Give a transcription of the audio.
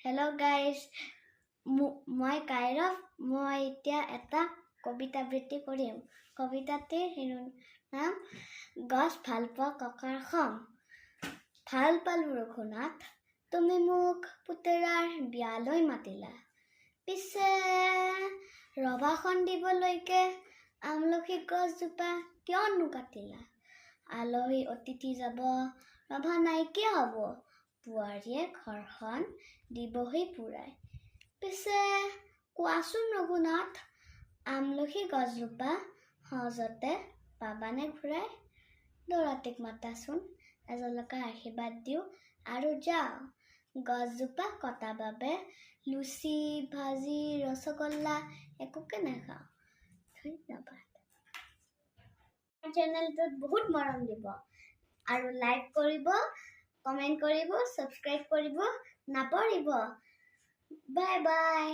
Hello guys, মই কাইৰৱ মই এতিয়া এটা কবিতা আবৃত্তি কৰিম। কবিতাটিৰ নাম গছ ভাল পোৱা ককাৰ খং। ভাল পালো ৰঘুনাথ, তুমি মোক পুতেৰাৰ বিয়ালৈ মাতিলা। পিছে ৰভাখন দিবলৈকে আমলখি গছজোপা কিয়নো কাটিলা? আলহী অতিথি যাব, ৰভা নাইকিয়া হ'ব। বোৱাৰীয়ে ঘৰখন দিবহি পুৰাই। পিছে কোৱাচোন ৰঘুনাথ, আমলখি গছজোপা সহজতে পাবানে ঘূৰাই? দৰাটিক মাতাচোন, এজলকা আশীৰ্বাদ দিওঁ আৰু যাওঁ। গছজোপা কটা বাবে লুচি ভাজি ৰসগোল্লা একোকে নাখাওঁ। ধন্যবাদ। চেনেলটোত বহুত মৰম দিব আৰু লাইক কৰিব, কমেণ্ট কৰিব, ছাবস্ক্ৰাইব কৰিব নাপাহৰিব। Bye bye.